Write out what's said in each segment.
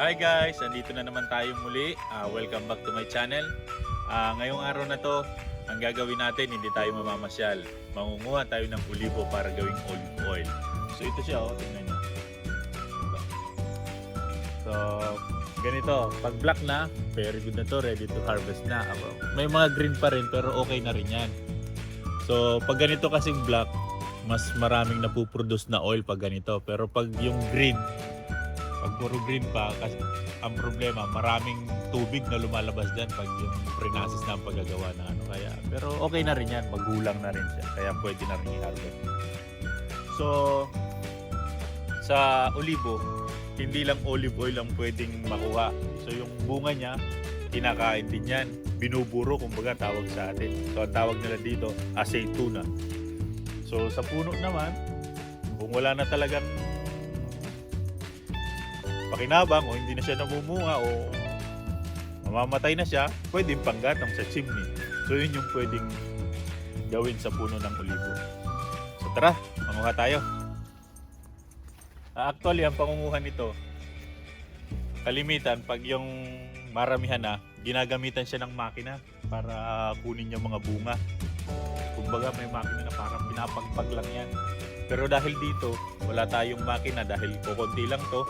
Hi guys, andito na naman tayo muli. Welcome back to my channel. Ngayong araw na to, ang gagawin natin, hindi tayo mamamasyal. Mangunguha tayo ng olibo para gawing olive oil. So ito siya, tingnan nyo. Diba? So ganito, pag black na, very good na to, ready to harvest na. May mga green pa rin pero okay na rin yan. So pag ganito kasing black, mas maraming napuproduce na oil pag ganito. Pero pag yung green, pag puro green pa, kasi ang problema, maraming tubig na lumalabas dyan pag yung pre-process na ang paggagawa na ano. Kaya, pero okay na rin yan, magulang na rin siya. Kaya pwede na rin i-harvest. So, sa olibo, hindi lang olive oil ang pwedeng makuha. So, yung bunga niya, kinakain din yan. Binuburo, kumbaga tawag sa atin. So, ang tawag nila dito, aceituna. So, sa puno naman, kung wala na talagang pakinabang o hindi na siya namumunga o mamamatay na siya, pwedeng panggatong sa chimney. So yun yung pwedeng gawin sa puno ng olibo. So tara, manguha tayo. Actually, ang pangunguhan nito, kalimitan pag yung maramihan na, ginagamitan siya ng makina para kunin yung mga bunga. Kumbaga may makina na parang pinapagpag lang yan. Pero dahil dito, wala tayong makina dahil kukunti lang to,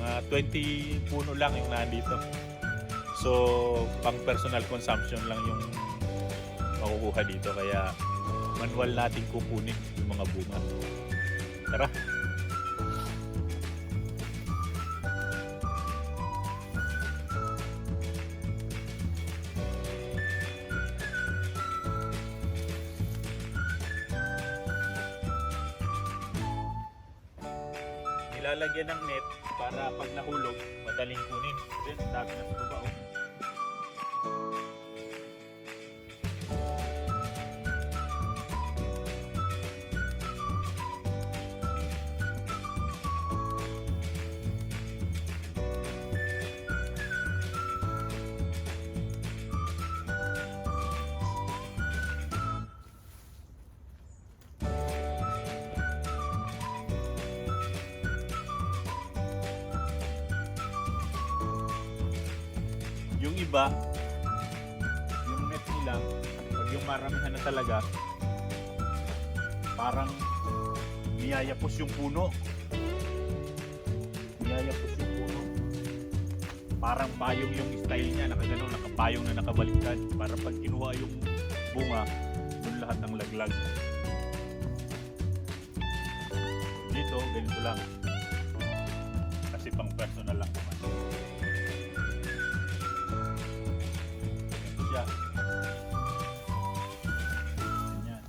mga 20 puno lang yung nandito. So, pang personal consumption lang yung makukuha dito. Kaya, manual natin kukunin yung mga bunga. Tara! Nilalagyan ng net para pag nahulog, madaling kunin. Then, dami na sa baba. Yung iba, yung net nila, pag yung maramihan na talaga, parang niyayapos yung puno. Niyayapos yung puno. Parang payong yung style niya, nakagano, nakapayong na nakabaliktad. Para pag kinuha yung bunga, dun lahat ng laglag. Dito, ganito lang. Kasi pang personal lang naman. Siya. Ganyan.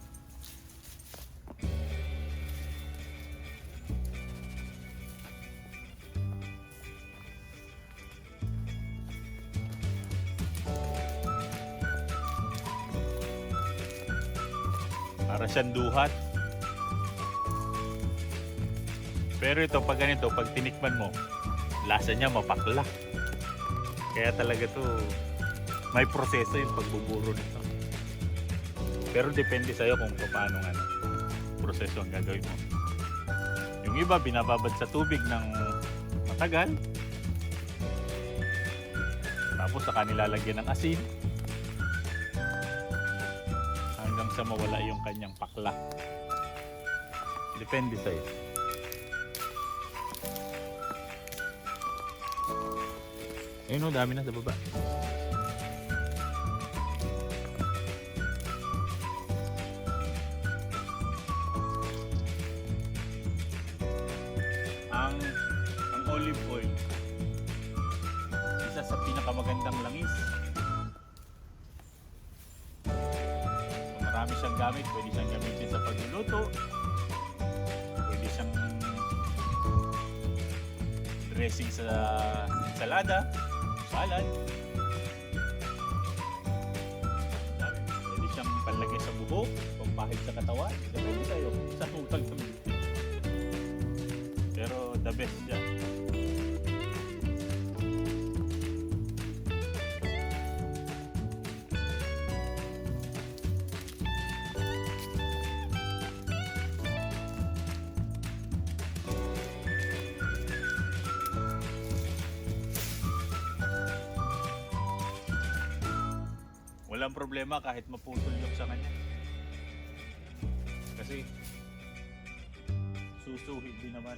Para siyang duhat. Pero ito, pag ganito, pag tinikman mo, lasa niya mapakla. Kaya talaga to, may proseso yung pagbuburo nito. Pero depende sa'yo kung paano proseso ang gagawin mo. Yung iba, binababad sa tubig ng matagal. Tapos saka nilalagyan ng asin. Hanggang sa mawala yung kanyang pakla. Depende sa'yo. Ayun o, dami na sa baba. Ang olive oil, isa sa pinakamagandang langis. So, marami siyang gamit. Pwede siyang gamitin sa pagluluto. Pwede siyang dressing sa ensalada, salad. Pwede siyang panlagay sa buhok, pampahid sa katawan. Depende sa'yo. Sa tutag naman. Pero the best siya. Walang problema kahit maputol yung sa kanya. Kasi susuhid din naman.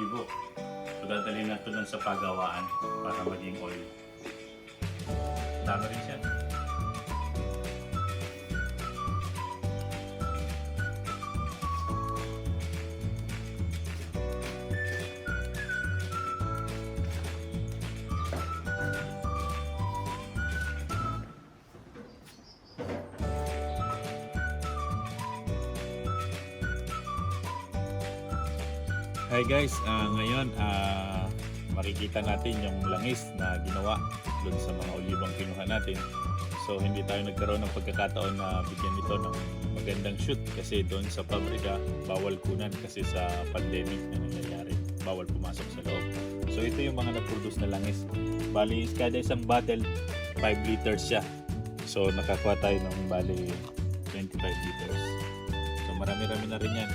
olibo. So dadalhin natin lang sa pagawaan para maging oil. Dami rin siya. Hi guys, ngayon makikita natin yung langis na ginawa doon sa mga olibang kinuha natin. So hindi tayo nagkaroon ng pagkakataon na bigyan ito ng magandang shoot kasi doon sa pabrika bawal kunan kasi sa pandemic na nangyayari. Bawal pumasok sa loob. So ito yung mga na-produce na langis. Bali, kada isang bottle 5 liters siya. So nakakuha tayo ng bali 25 liters. So marami-rami na rin yan.